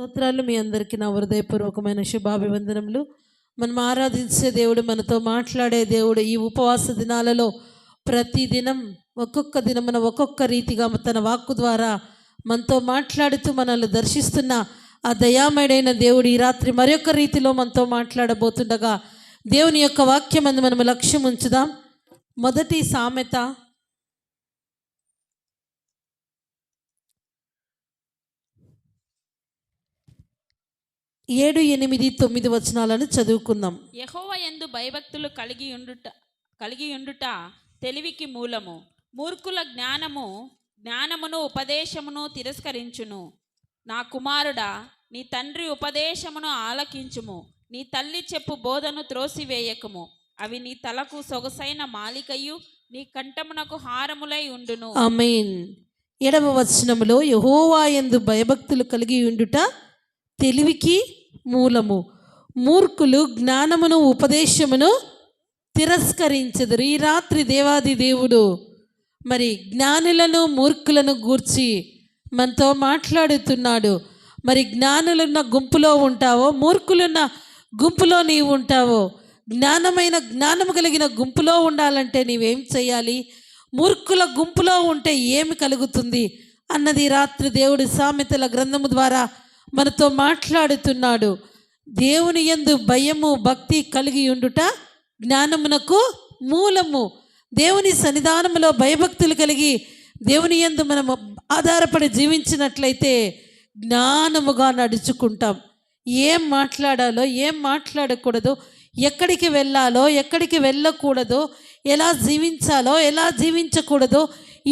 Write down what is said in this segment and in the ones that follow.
స్తోత్రాలు మీ అందరికీ నా హృదయపూర్వకమైన శుభాభివందనములు. మనం ఆరాధించే దేవుడు, మనతో మాట్లాడే దేవుడు. ఈ ఉపవాస దినాలలో ప్రతిదినం ఒక్కొక్క దినమున ఒక్కొక్క రీతిగా తన వాక్కు ద్వారా మనతో మాట్లాడుతూ మనల్ని దర్శిస్తున్న ఆ దయామయుడైన దేవుడు ఈ రాత్రి మరొక రీతిలో మనతో మాట్లాడబోతుండగా దేవుని యొక్క వాక్యం అందు మనము లక్ష్యం ఉంచుదాం. మొదటి సామెత 7, 8, 9 వచనాలను చదువుకుందాం. యెహోవా యందు భయభక్తులు కలిగి ఉండుట తెలివికి మూలము. మూర్ఖుల జ్ఞానమును ఉపదేశమును తిరస్కరించును. నా కుమారుడా, నీ తండ్రి ఉపదేశమును ఆలకించుము. నీ తల్లి చెప్పు బోధను త్రోసివేయకము. అవి నీ తలకు సొగసైన మాలికయు నీ కంఠమునకు హారములై ఉండును. ఆమేన్. 7వ వచనములో యెహోవా యందు భయభక్తులు కలిగి ఉండుట తెలివికి మూలము. మూర్ఖులు జ్ఞానమును ఉపదేశమును తిరస్కరించెదరు. ఈ రాత్రి దేవాది దేవుడు మరి జ్ఞానులను మూర్ఖులను గూర్చి మనతో మాట్లాడుతున్నాడు. మరి జ్ఞానులున్న గుంపులో ఉంటావో, మూర్ఖులున్న గుంపులో నీవు ఉంటావో. జ్ఞానము కలిగిన గుంపులో ఉండాలంటే నీవేం చేయాలి, మూర్ఖుల గుంపులో ఉంటే ఏమి కలుగుతుంది అన్నది రాత్రి దేవుడి సామెతల గ్రంథము ద్వారా మనతో మాట్లాడుతున్నాడు. దేవుని యందు భయము భక్తి కలిగి ఉండుట జ్ఞానమునకు మూలము. దేవుని సన్నిధానములో భయభక్తులు కలిగి దేవుని యందు మనము ఆధారపడి జీవించినట్లయితే జ్ఞానముగా నడుచుకుంటాం. ఏం మాట్లాడాలో, ఏం మాట్లాడకూడదో, ఎక్కడికి వెళ్ళాలో, ఎక్కడికి వెళ్ళకూడదో, ఎలా జీవించాలో, ఎలా జీవించకూడదో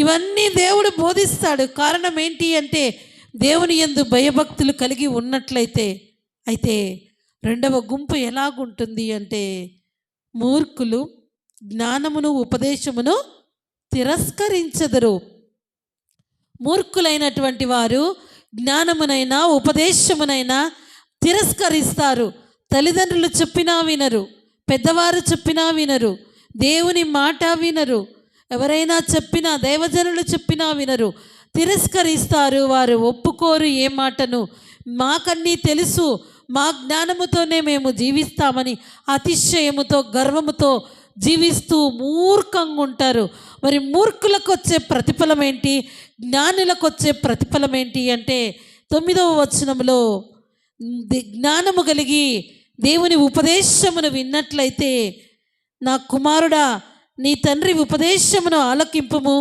ఇవన్నీ దేవుడు బోధిస్తాడు. కారణం ఏంటి అంటే దేవుని యందు భయభక్తులు కలిగి ఉన్నట్లయితే. అయితే రెండవ గుంపు ఎలాగుంటుంది అంటే మూర్ఖులు జ్ఞానమును ఉపదేశమును తిరస్కరించెదరు. మూర్ఖులైనటువంటి వారు జ్ఞానమునైనా ఉపదేశమునైనా తిరస్కరిస్తారు. తల్లిదండ్రులు చెప్పినా వినరు, పెద్దవారు చెప్పినా వినరు, దేవుని మాట వినరు, ఎవరైనా చెప్పినా, దైవజనులు చెప్పినా వినరు, తిరస్కరిస్తారు. వారు ఒప్పుకోరు ఏ మాటను. మాకన్నీ తెలుసు, మా జ్ఞానముతోనే మేము జీవిస్తామని అతిశయముతో గర్వముతో జీవిస్తూ మూర్ఖంగా ఉంటారు. మరి మూర్ఖులకు వచ్చే ప్రతిఫలం ఏంటి, జ్ఞానులకు వచ్చే ప్రతిఫలం ఏంటి అంటే 9వ వచనంలో జ్ఞానము కలిగి దేవుని ఉపదేశమును విన్నట్లయితే, నా కుమారుడా, నీ తండ్రి ఉపదేశమును ఆలకింపుము.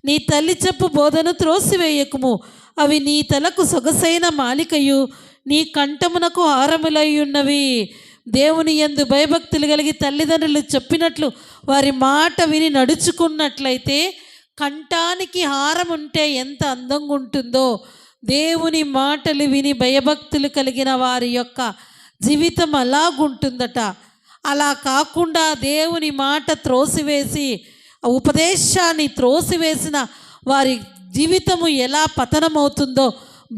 నీ తల్లి చెప్పు బోధను త్రోసివేయకుము. అవి నీ తలకు సొగసైన మాలికయు నీ కంఠమునకు హారములై ఉన్నవి. దేవుని యందు భయభక్తులు కలిగి తల్లిదండ్రులు చెప్పినట్లు వారి మాట విని నడుచుకున్నట్లయితే కంఠానికి హారం ఉంటే ఎంత అందంగా ఉంటుందో, దేవుని మాటలు విని భయభక్తులు కలిగిన వారి యొక్క జీవితం అలాగుంటుందట. అలా కాకుండా దేవుని మాట త్రోసివేసి, ఉపదేశాన్ని త్రోసివేసిన వారి జీవితము ఎలా పతనమవుతుందో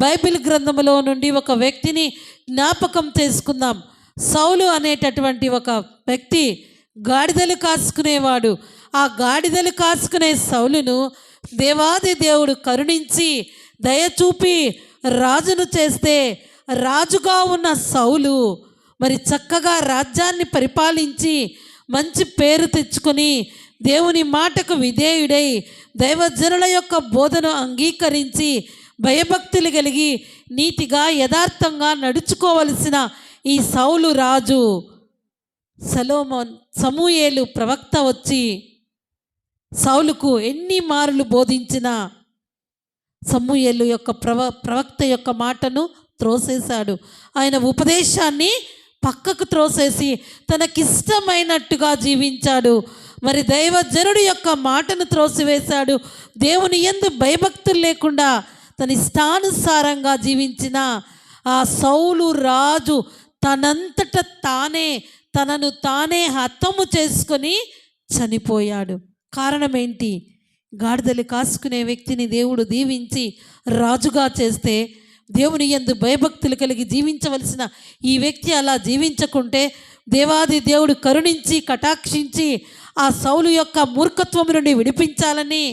బైబిల్ గ్రంథములో నుండి ఒక వ్యక్తిని జ్ఞాపకం చేసుకుందాం. సౌలు అనేటటువంటి ఒక వ్యక్తి గాడిదలు కాసుకునేవాడు. ఆ గాడిదలు కాసుకునే సౌలును దేవాది దేవుడు కరుణించి దయచూపి రాజును చేస్తే, రాజుగా ఉన్న సౌలు మరి చక్కగా రాజ్యాన్ని పరిపాలించి మంచి పేరు తెచ్చుకొని దేవుని మాటకు విధేయుడై దైవజనుల యొక్క బోధను అంగీకరించి భయభక్తులు కలిగి నీతిగా యథార్థంగా నడుచుకోవలసిన ఈ సౌలు రాజు సమూయేలు ప్రవక్త వచ్చి సౌలుకు ఎన్ని మారులు బోధించినా సమూయేలు యొక్క ప్రవక్త యొక్క మాటను త్రోసేశాడు. ఆయన ఉపదేశాన్ని పక్కకు త్రోసేసి తనకిష్టమైనట్టుగా జీవించాడు. మరి దైవజనుడి యొక్క మాటను త్రోసివేశాడు. దేవుని యందు భయభక్తులు లేకుండా తన ఇష్టానుసారంగా జీవించిన ఆ సౌలు రాజు తనంతట తానే తనను తానే హతము చేసుకొని చనిపోయాడు. కారణం ఏంటి? గాడిదలు కాసుకునే వ్యక్తిని దేవుడు దీవించి రాజుగా చేస్తే, దేవుని యందు భయభక్తులు కలిగి జీవించవలసిన ఈ వ్యక్తి అలా జీవించకుంటే దేవాది దేవుడు కరుణించి కటాక్షించి ఆ సౌలు యొక్క మూర్ఖత్వం నుండి విడిపించాలని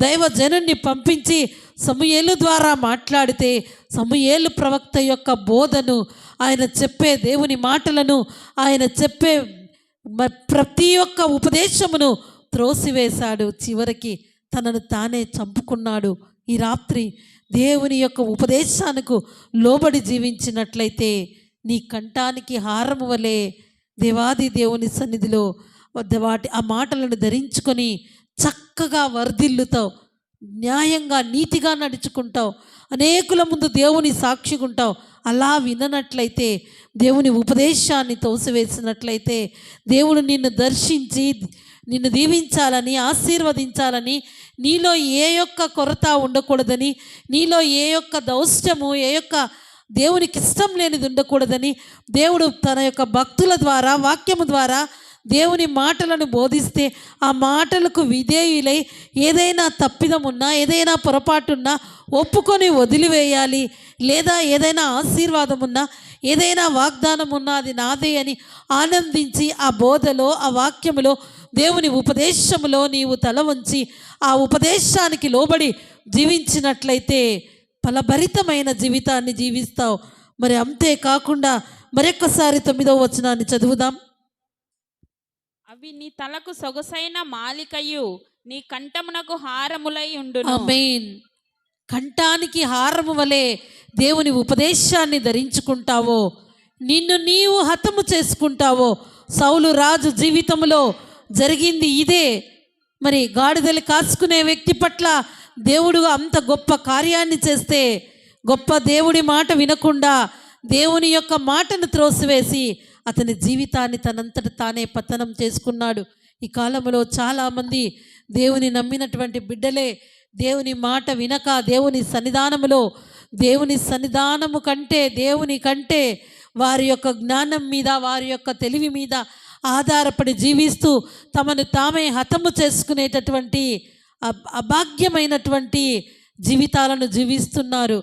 దైవజనుణ్ణి పంపించి సమూయేలు ద్వారా మాట్లాడితే సమూయేలు ప్రవక్త యొక్క బోధను, ఆయన చెప్పే దేవుని మాటలను, ఆయన చెప్పే ప్రతి ఒక్క ఉపదేశమును త్రోసివేశాడు. చివరికి తనను తానే చంపుకున్నాడు. ఈ రాత్రి దేవుని యొక్క ఉపదేశానికి లోబడి జీవించినట్లయితే నీ కంఠానికి హారము వలె దేవాది దేవుని సన్నిధిలో ఆ మాటలను ధరించుకొని చక్కగా వర్ధిల్లుతావు, న్యాయంగా నీతిగా నడుచుకుంటావు, అనేకుల ముందు దేవుని సాక్షిగుంటావు. అలా విననట్లయితే, దేవుని ఉపదేశాన్ని తోసివేసినట్లయితే, దేవుడు నిన్ను దర్శించి నిన్ను దీవించాలని, ఆశీర్వదించాలని, నీలో ఏ యొక్క కొరత ఉండకూడదని, నీలో ఏ యొక్క దౌష్ట్యము, ఏ యొక్క దేవునికి ఇష్టం లేనిది ఉండకూడదని దేవుడు తన యొక్క భక్తుల ద్వారా, వాక్యము ద్వారా దేవుని మాటలను బోధిస్తే ఆ మాటలకు విధేయులై ఏదైనా తప్పిదం ఉన్నా, ఏదైనా పొరపాటున్నా ఒప్పుకొని వదిలివేయాలి. లేదా ఏదైనా ఆశీర్వాదం ఉన్నా, ఏదైనా వాగ్దానం ఉన్నా అది నాదే అని ఆనందించి ఆ బోధలో, ఆ వాక్యములో, దేవుని ఉపదేశములో నీవు తల వంచి ఆ ఉపదేశానికి లోబడి జీవించినట్లయితే ఫలభరితమైన జీవితాన్ని జీవిస్తావు. మరి అంతేకాకుండా మరొక్కసారి 9వ వచనాన్ని చదువుదాం. అవి నీ తలకు సొగసైన మాలికయు నీ కంఠమునకు హారములై ఉండును. ఆమేన్. కంఠానికి హారము వలె దేవుని ఉపదేశాన్ని ధరించుకుంటావో, నిన్ను నీవు హతము చేసుకుంటావో. సౌలు రాజు జీవితంలో జరిగింది ఇదే. మరి గాడిదలు కాసుకునే వ్యక్తి పట్ల దేవుడు అంత గొప్ప కార్యాన్ని చేస్తే, గొప్ప దేవుడి మాట వినకుండా దేవుని యొక్క మాటను త్రోసివేసి అతని జీవితాన్ని తనంతట తానే పతనం చేసుకున్నాడు. ఈ కాలంలో చాలామంది దేవుని నమ్మినటువంటి బిడ్డలే దేవుని మాట వినక దేవుని సన్నిధానము కంటే, దేవుని కంటే వారి యొక్క జ్ఞానం మీద, వారి యొక్క తెలివి మీద ఆధారపడి జీవిస్తూ తమను తామే హతము చేసుకునేటటువంటి అభాగ్యమైనటువంటి జీవితాలను జీవిస్తున్నారు.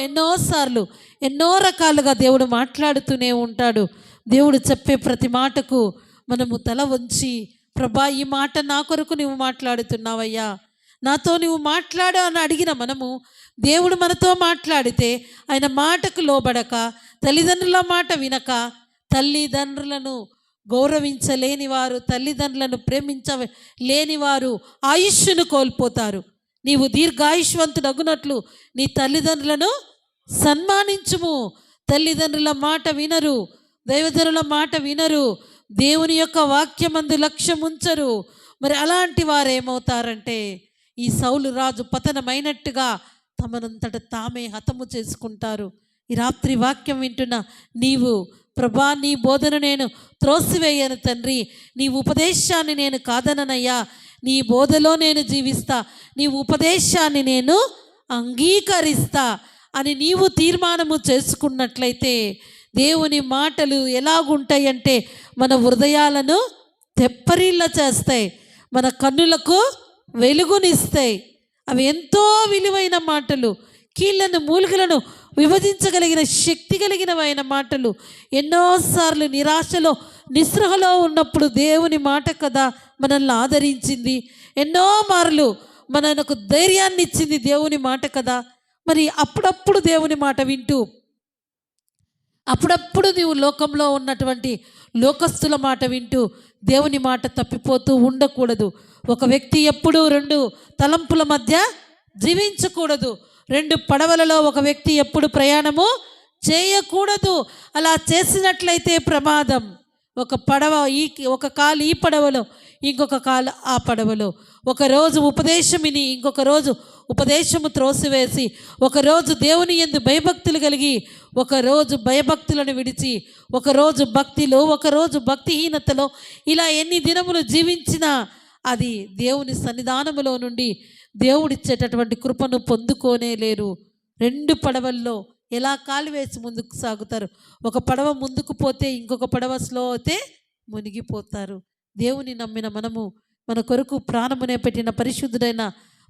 ఎన్నోసార్లు ఎన్నో రకాలుగా దేవుడు మాట్లాడుతూనే ఉంటాడు. దేవుడు చెప్పే ప్రతి మాటకు మనము తల వంచి, ప్రభా ఈ మాట నా కొరకు నువ్వు మాట్లాడుతున్నావయ్యా, నాతో నువ్వు మాట్లాడు అని అడిగిన మనము, దేవుడు మనతో మాట్లాడితే ఆయన మాటకు లోబడక, తల్లిదండ్రుల మాట వినక, తల్లిదండ్రులను గౌరవించలేని వారు, తల్లిదండ్రులను ప్రేమించలేని వారు ఆయుష్ను కోల్పోతారు. నీవు దీర్ఘాయుష్వంతుడగునట్లు నీ తల్లిదండ్రులను సన్మానించుము. తల్లిదండ్రుల మాట వినరు, దైవజనుల మాట వినరు, దేవుని యొక్క వాక్యమందు లక్ష్యం ఉంచరు. మరి అలాంటి వారు ఏమవుతారంటే ఈ సౌలు రాజు పతనమైనట్టుగా తమనంతట తామే హతము చేసుకుంటారు. ఈ రాత్రి వాక్యం వింటున్న నీవు, ప్రభా నీ బోధన నేను త్రోసివేయను తండ్రి, నీ ఉపదేశాన్ని నేను కాదననయ్యా, నీ బోధలో నేను జీవిస్తా, నీ ఉపదేశాన్ని నేను అంగీకరిస్తా అని నీవు తీర్మానము చేసుకున్నట్లయితే దేవుని మాటలు ఎలాగుంటాయంటే మన హృదయాలను తెప్పరిల్ల చేస్తాయి, మన కన్నులకు వెలుగునిస్తాయి. అవి ఎంతో విలువైన మాటలు, కీళ్లను మూలికలను విభజించగలిగిన శక్తి కలిగినవైన మాటలు. ఎన్నోసార్లు నిరాశలో, నిస్పృహలో ఉన్నప్పుడు దేవుని మాట కదా మనల్ని ఆదరించింది. ఎన్నో మార్లు మనకు ధైర్యాన్ని ఇచ్చింది దేవుని మాట కదా. మరి అప్పుడప్పుడు దేవుని మాట వింటూ, అప్పుడప్పుడు నీవు లోకంలో ఉన్నటువంటి లోకస్తుల మాట వింటూ దేవుని మాట తప్పిపోతూ ఉండకూడదు. ఒక వ్యక్తి ఎప్పుడూ 2 తలంపుల మధ్య జీవించకూడదు. 2 పడవలలో ఒక వ్యక్తి ఎప్పుడు ప్రయాణము చేయకూడదు. అలా చేసినట్లయితే ప్రమాదం. ఒక కాలు ఈ పడవలో, ఇంకొక కాలు ఆ పడవలో. ఒకరోజు ఉపదేశం విని ఇంకొక రోజు ఉపదేశము త్రోసివేసి, ఒకరోజు దేవుని యందు భయభక్తులు కలిగి ఒకరోజు భయభక్తులను విడిచి, ఒకరోజు భక్తిలో, ఒకరోజు భక్తిహీనతలో, ఇలా ఎన్ని దినములు జీవించినా అది దేవుని సన్నిధానములో నుండి దేవుడిచ్చేటటువంటి కృపను పొందుకోనే లేరు. 2 పడవల్లో ఎలా కాలు వేసి ముందుకు సాగుతారు? ఒక పడవ ముందుకు పోతే ఇంకొక పడవ స్లో అయితే మునిగిపోతారు. దేవుని నమ్మిన మనము, మన కొరకు ప్రాణమునే పెట్టిన పరిశుద్ధుడైన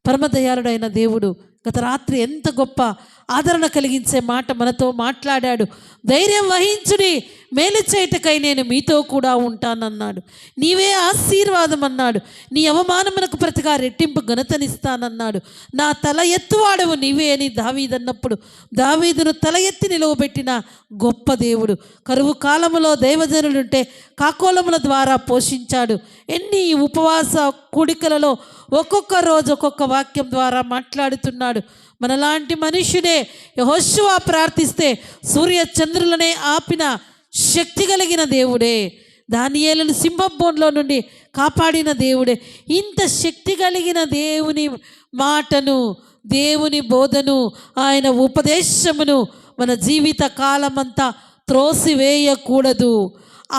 పరమదయాళుడైన దేవుడు గత రాత్రి ఎంత గొప్ప ఆదరణ కలిగించే మాట మనతో మాట్లాడాడు. ధైర్యం వహించుడి, మేలు చేయటకై నేను మీతో కూడా ఉంటానన్నాడు. నీవే ఆశీర్వాదం అన్నాడు. నీ అవమానమునకు ప్రతిగా రెట్టింపు ఘనతనిస్తానన్నాడు. నా తల ఎత్తువాడవు నీవే అని దావీదన్నప్పుడు దావీదును తల ఎత్తి నిలవబెట్టిన గొప్ప దేవుడు. కరువు కాలములో దైవజనులుంటే కాకోలముల ద్వారా పోషించాడు. ఎన్ని ఉపవాస కూడికలలో ఒక్కొక్క రోజు ఒక్కొక్క వాక్యం ద్వారా మాట్లాడుతున్నాడు. మనలాంటి మనుష్యుడే యెహోషువ ప్రార్థిస్తే సూర్య చంద్రులనే ఆపిన శక్తి కలిగిన దేవుడే. దానియేలును సింహబోన్లో నుండి కాపాడిన దేవుడే. ఇంత శక్తి కలిగిన దేవుని మాటను, దేవుని బోధను, ఆయన ఉపదేశమును మన జీవిత కాలమంతా త్రోసివేయకూడదు.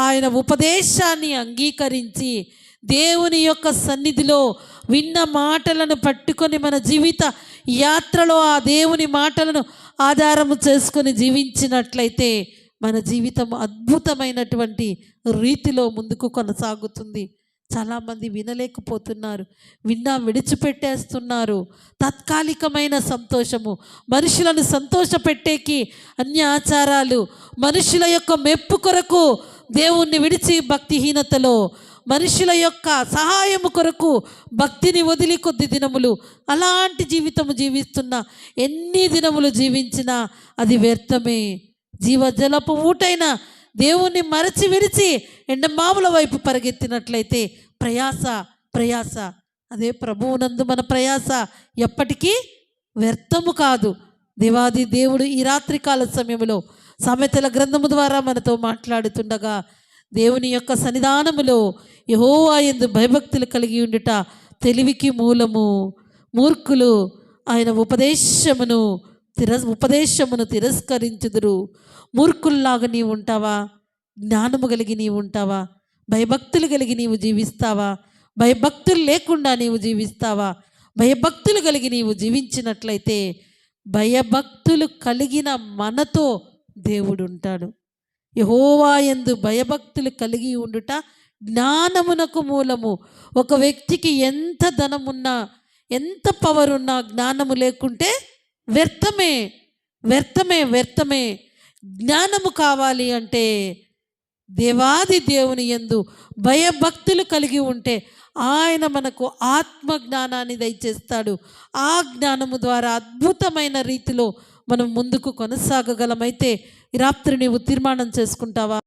ఆయన ఉపదేశాన్ని అంగీకరించి దేవుని యొక్క సన్నిధిలో విన్న మాటలను పట్టుకొని మన జీవిత యాత్రలో ఆ దేవుని మాటలను ఆధారము చేసుకొని జీవించినట్లయితే మన జీవితం అద్భుతమైనటువంటి రీతిలో ముందుకు కొనసాగుతుంది. చాలామంది వినలేకపోతున్నారు, విన్నా విడిచిపెట్టేస్తున్నారు. తాత్కాలికమైన సంతోషము, మనుషులను సంతోషపెట్టేకి అన్య ఆచారాలు, మనుషుల యొక్క మెప్పు కొరకు దేవుణ్ణి విడిచి భక్తిహీనతలో, మనుషుల యొక్క సహాయము కొరకు భక్తిని వదిలి కొద్ది దినములు అలాంటి జీవితము జీవిస్తున్నా ఎన్ని దినములు జీవించినా అది వ్యర్థమే. జీవజలపు ఊటైన దేవుణ్ణి మరచి విడిచి ఎండమావుల వైపు పరిగెత్తినట్లయితే ప్రయాస అదే ప్రభువునందు మన ప్రయాస ఎప్పటికీ వ్యర్థము కాదు. దేవాది దేవుడు ఈ రాత్రికాల సమయంలో సామెతల గ్రంథము ద్వారా మనతో మాట్లాడుతుండగా దేవుని యొక్క సన్నిధానములో యెహోవా యందు భయభక్తులు కలిగి ఉండుట తెలివికి మూలము. మూర్ఖులు ఆయన ఉపదేశమును తిరస్కరించుదురు. మూర్ఖుల్లాగా నీవు ఉంటావా? జ్ఞానము కలిగి నీవు ఉంటావా? భయభక్తులు కలిగి నీవు జీవిస్తావా? భయభక్తులు లేకుండా నీవు జీవిస్తావా? భయభక్తులు కలిగి నీవు జీవించినట్లయితే భయభక్తులు కలిగిన మనతో దేవుడు ఉంటాడు. యెహోవా యందు భయభక్తులు కలిగి ఉండుట జ్ఞానమునకు మూలము. ఒక వ్యక్తికి ఎంత ధనమున్నా, ఎంత పవర్ ఉన్నా జ్ఞానము లేకుంటే వ్యర్థమే. జ్ఞానము కావాలి అంటే దేవాది దేవుని యందు భయభక్తులు కలిగి ఉంటే ఆయన మనకు ఆత్మ జ్ఞానాన్ని దయచేస్తాడు. ఆ జ్ఞానము ద్వారా అద్భుతమైన రీతిలో మనం ముందుకు కొనసాగగలమైతే ఈ రాత్రి నీవు తీర్మానం చేసుకుంటావా?